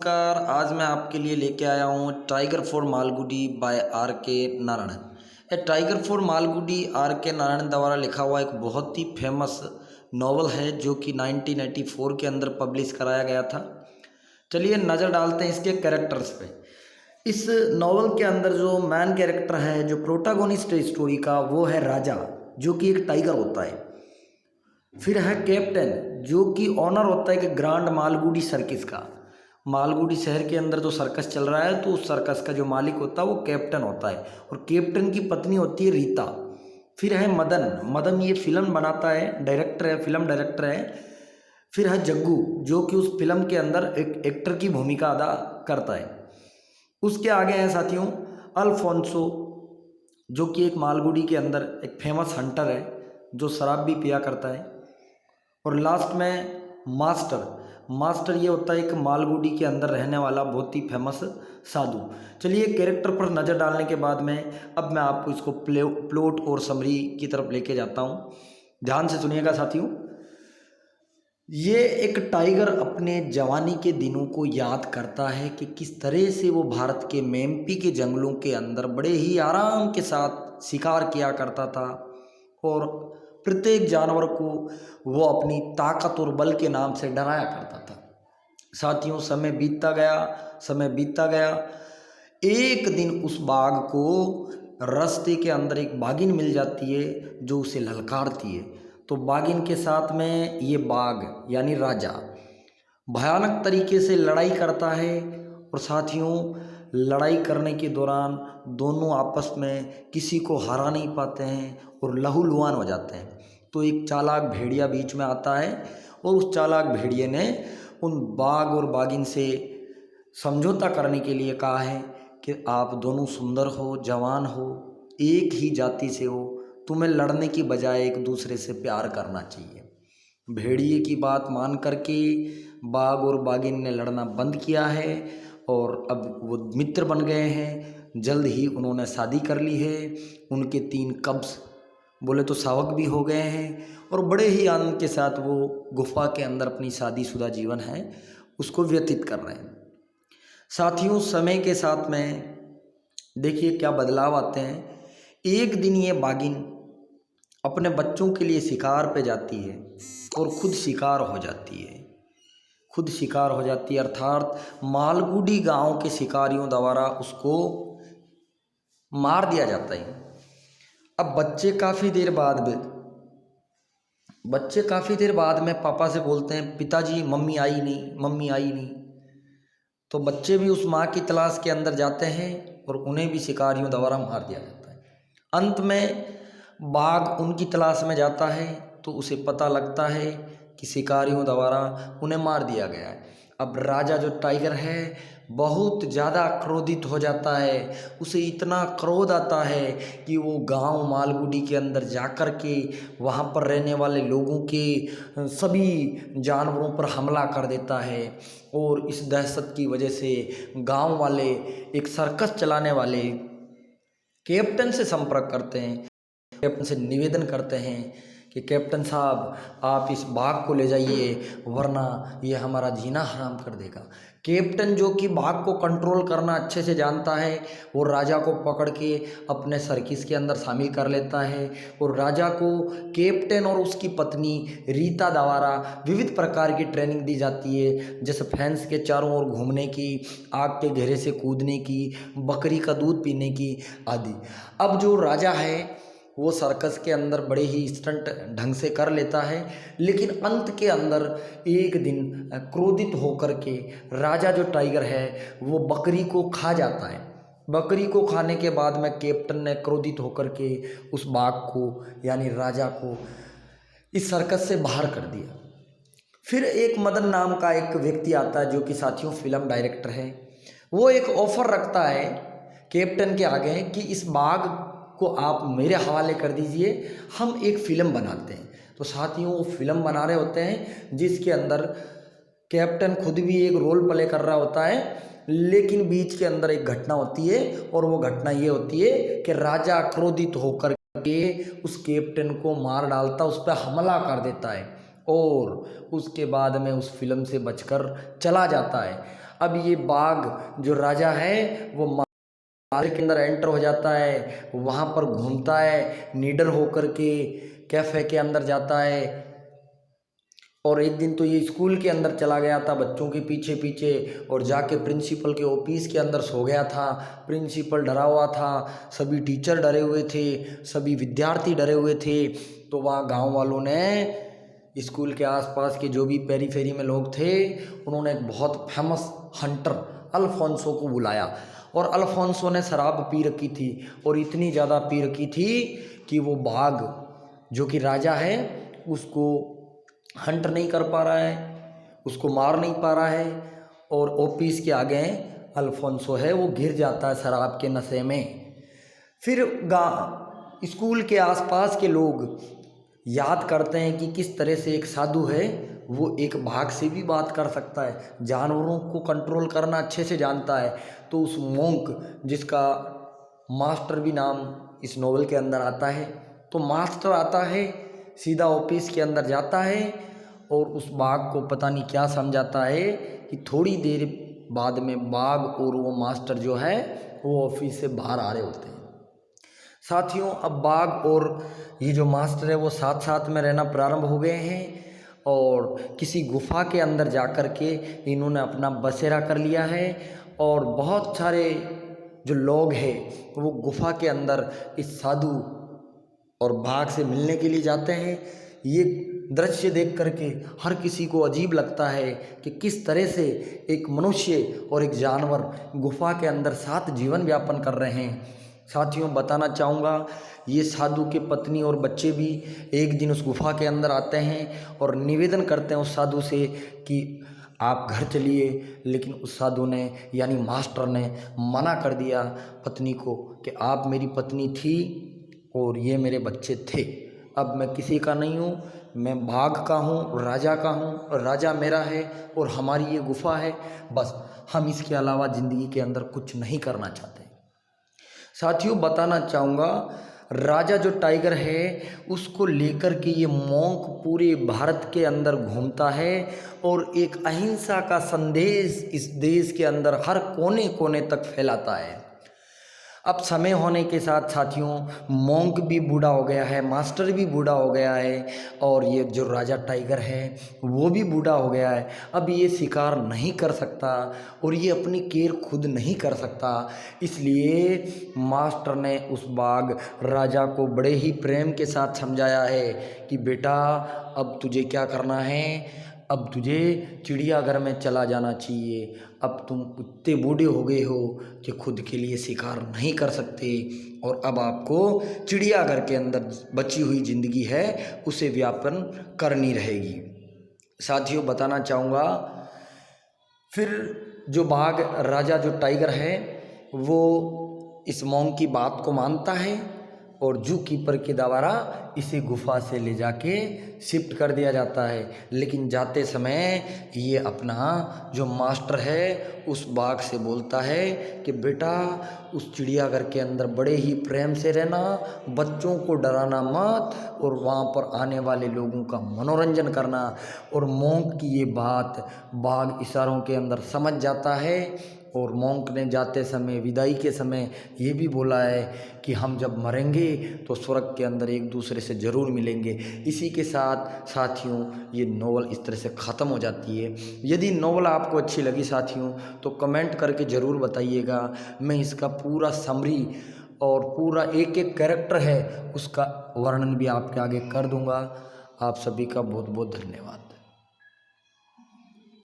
नमस्कार। आज मैं आपके लिए लेके आया हूँ tiger for Malgudi by R K Narayan. ये tiger for Malgudi are K Narayan द्वारा लिखा हुआ एक बहुत ही फेमस नॉवल है जो कि 1984 के अंदर पब्लिश कराया गया था। चलिए नज़र डालते हैं इसके कैरेक्टर्स पे। इस नॉवल के अंदर जो मेन कैरेक्टर है, जो प्रोटागोनिस्ट है स्टोरी का, वो है राजा, जो कि एक टाइगर होता है। फिर है कैप्टन, जो कि ऑनर होता है कि ग्रांड मालगुडी सर्किस का। मालगुडी शहर के अंदर जो सर्कस चल रहा है तो उस सर्कस का जो मालिक होता है वो कैप्टन होता है, और कैप्टन की पत्नी होती है रीता। फिर है मदन। मदन ये फिल्म बनाता है, डायरेक्टर है, फिल्म डायरेक्टर है। फिर है जग्गू, जो कि उस फिल्म के अंदर एक एक्टर की भूमिका अदा करता है। उसके आगे हैं साथियों अल्फोंसो, जो कि एक मालगुडी के अंदर एक फेमस हंटर है जो शराब भी पिया करता है। और लास्ट में मास्टर। मास्टर ये होता है एक मालगुडी के अंदर रहने वाला बहुत ही फेमस साधु। चलिए कैरेक्टर पर नज़र डालने के बाद में अब मैं आपको इसको प्लॉट और समरी की तरफ लेके जाता हूँ। ध्यान से सुनिएगा साथियों। ये एक टाइगर अपने जवानी के दिनों को याद करता है कि किस तरह से वो भारत के मेम्पी के जंगलों के अंदर बड़े ही आराम के साथ शिकार किया करता था, और प्रत्येक जानवर को वो अपनी ताकत और बल के नाम से डराया करता था। साथियों समय बीतता गया, समय बीतता गया। एक दिन उस बाघ को रास्ते के अंदर एक बाघिन मिल जाती है जो उसे ललकारती है। तो बाघिन के साथ में ये बाघ यानी राजा भयानक तरीके से लड़ाई करता है, और साथियों लड़ाई करने के दौरान दोनों आपस में किसी को हरा नहीं पाते हैं और लहूलुहान हो जाते हैं। तो एक चालाक भेड़िया बीच में आता है, और उस चालाक भेड़िए ने उन बाघ और बाघिन से समझौता करने के लिए कहा है कि आप दोनों सुंदर हो, जवान हो, एक ही जाति से हो, तुम्हें लड़ने की बजाय एक दूसरे से प्यार करना चाहिए। भेड़िए की बात मान करके बाघ और बाघिन ने लड़ना बंद किया है, और अब वो मित्र बन गए हैं। जल्द ही उन्होंने शादी कर ली है। उनके 3 कब्ज बोले तो शावक भी हो गए हैं, और बड़े ही आनंद के साथ वो गुफा के अंदर अपनी शादीशुदा जीवन है उसको व्यतीत कर रहे हैं। साथियों समय के साथ में देखिए क्या बदलाव आते हैं। एक दिन ये बाघिन अपने बच्चों के लिए शिकार पे जाती है और खुद शिकार हो जाती है। खुद शिकार हो जाती है अर्थात मालगुडी गांव के शिकारियों द्वारा उसको मार दिया जाता है। अब बच्चे काफ़ी देर बाद में पापा से बोलते हैं, पिताजी मम्मी आई नहीं, मम्मी आई नहीं। तो बच्चे भी उस माँ की तलाश के अंदर जाते हैं और उन्हें भी शिकारियों द्वारा मार दिया जाता है। अंत में बाघ उनकी तलाश में जाता है तो उसे पता लगता है कि शिकारियों द्वारा उन्हें मार दिया गया है। अब राजा जो टाइगर है बहुत ज़्यादा क्रोधित हो जाता है। उसे इतना क्रोध आता है कि वो गांव मालगुडी के अंदर जाकर के वहाँ पर रहने वाले लोगों के सभी जानवरों पर हमला कर देता है। और इस दहशत की वजह से गांव वाले एक सर्कस चलाने वाले कैप्टन से संपर्क करते हैं, कैप्टन से निवेदन करते हैं कि कैप्टन साहब आप इस बाघ को ले जाइए, वरना ये हमारा जीना हराम कर देगा। कैप्टन जो कि बाघ को कंट्रोल करना अच्छे से जानता है, वो राजा को पकड़ के अपने सर्किस के अंदर शामिल कर लेता है, और राजा को कैप्टन और उसकी पत्नी रीता द्वारा विविध प्रकार की ट्रेनिंग दी जाती है, जैसे फेंस के चारों ओर घूमने की, आग के घेरे से कूदने की, बकरी का दूध पीने की आदि। अब जो राजा है वो सर्कस के अंदर बड़े ही स्टंट ढंग से कर लेता है, लेकिन अंत के अंदर एक दिन क्रोधित होकर के राजा जो टाइगर है वो बकरी को खा जाता है। बकरी को खाने के बाद में कैप्टन ने क्रोधित होकर के उस बाघ को यानी राजा को इस सर्कस से बाहर कर दिया। फिर एक मदन नाम का एक व्यक्ति आता है जो कि साथियों फिल्म डायरेक्टर है। वो एक ऑफर रखता है कैप्टन के आगे कि इस बाघ को आप मेरे हवाले कर दीजिए, हम एक फ़िल्म बनाते हैं। तो साथियों वो फिल्म बना रहे होते हैं जिसके अंदर कैप्टन खुद भी एक रोल प्ले कर रहा होता है, लेकिन बीच के अंदर एक घटना होती है, और वो घटना ये होती है कि राजा क्रोधित होकर के उस कैप्टन को मार डालता, उस पर हमला कर देता है, और उसके बाद में उस फिल्म से बचकर चला जाता है। अब ये बाघ जो राजा है वो माल के अंदर एंटर हो जाता है, वहाँ पर घूमता है नीडर होकर के, कैफ़े के अंदर जाता है। और एक दिन तो ये स्कूल के अंदर चला गया था बच्चों के पीछे पीछे और जाके प्रिंसिपल के ऑफिस के अंदर सो गया था। प्रिंसिपल डरा हुआ था, सभी टीचर डरे हुए थे, सभी विद्यार्थी डरे हुए थे। तो वहाँ गांव वालों ने, स्कूल के आसपास के जो भी पेरीफेरी में लोग थे, उन्होंने एक बहुत फेमस हंटर अल्फोंसो को बुलाया। और अल्फोंसो ने शराब पी रखी थी और इतनी ज़्यादा पी रखी थी कि वो बाघ जो कि राजा है उसको हंट नहीं कर पा रहा है, उसको मार नहीं पा रहा है। और ऑफिस के आगे अल्फोंसो है वो गिर जाता है शराब के नशे में। फिर स्कूल के आसपास के लोग याद करते हैं कि किस तरह से एक साधु है वो एक बाघ से भी बात कर सकता है, जानवरों को कंट्रोल करना अच्छे से जानता है। तो उस मोंक, जिसका मास्टर भी नाम इस नोवेल के अंदर आता है, तो मास्टर आता है सीधा ऑफिस के अंदर जाता है और उस बाघ को पता नहीं क्या समझाता है कि थोड़ी देर बाद में बाघ और वो मास्टर जो है वो ऑफिस से बाहर आ रहे होते हैं। साथियों, अब बाघ और ये जो मास्टर है वो साथ साथ में रहना प्रारंभ हो गए हैं और किसी गुफा के अंदर जाकर के इन्होंने अपना बसेरा कर लिया है। और बहुत सारे जो लोग हैं वो गुफा के अंदर इस साधु और बाघ से मिलने के लिए जाते हैं। ये दृश्य देख करके हर किसी को अजीब लगता है कि किस तरह से एक मनुष्य और एक जानवर गुफा के अंदर साथ जीवन यापन कर रहे हैं। साथियों, बताना चाहूँगा ये साधु के पत्नी और बच्चे भी एक दिन उस गुफा के अंदर आते हैं और निवेदन करते हैं उस साधु से कि आप घर चलिए। लेकिन उस साधु ने यानी मास्टर ने मना कर दिया पत्नी को कि आप मेरी पत्नी थी और ये मेरे बच्चे थे, अब मैं किसी का नहीं हूँ, मैं बाघ का हूँ, राजा का हूँ, राजा मेरा है और हमारी ये गुफा है, बस हम इसके अलावा ज़िंदगी के अंदर कुछ नहीं करना चाहते। साथियों, बताना चाहूँगा राजा जो टाइगर है उसको लेकर के ये मोंक पूरे भारत के अंदर घूमता है और एक अहिंसा का संदेश इस देश के अंदर हर कोने कोने तक फैलाता है। अब समय होने के साथ साथियों मोंक भी बूढ़ा हो गया है, मास्टर भी बूढ़ा हो गया है और ये जो राजा टाइगर है वो भी बूढ़ा हो गया है। अब ये शिकार नहीं कर सकता और ये अपनी केयर खुद नहीं कर सकता। इसलिए मास्टर ने उस बाघ राजा को बड़े ही प्रेम के साथ समझाया है कि बेटा अब तुझे क्या करना है, अब तुझे चिड़ियाघर में चला जाना चाहिए। अब तुम इतने बूढ़े हो गए हो कि खुद के लिए शिकार नहीं कर सकते और अब आपको चिड़ियाघर के अंदर बची हुई ज़िंदगी है उसे व्यापन करनी रहेगी। साथियों, बताना चाहूँगा फिर जो बाघ राजा जो टाइगर है वो इस मोंक की बात को मानता है और जू कीपर के द्वारा इसे गुफा से ले जाके शिफ्ट कर दिया जाता है। लेकिन जाते समय ये अपना जो मास्टर है उस बाघ से बोलता है कि बेटा उस चिड़ियाघर के अंदर बड़े ही प्रेम से रहना, बच्चों को डराना मत और वहाँ पर आने वाले लोगों का मनोरंजन करना। और मोंक की ये बात बाघ इशारों के अंदर समझ जाता है और मोंक ने जाते समय विदाई के समय ये भी बोला है कि हम जब मरेंगे तो स्वर्ग के अंदर एक दूसरे से ज़रूर मिलेंगे। इसी के साथ साथियों ये नॉवल इस तरह से ख़त्म हो जाती है। यदि नॉवल आपको अच्छी लगी साथियों तो कमेंट करके ज़रूर बताइएगा। मैं इसका पूरा समरी और पूरा एक एक कैरेक्टर है उसका वर्णन भी आपके आगे कर दूंगा। आप सभी का बहुत बहुत धन्यवाद।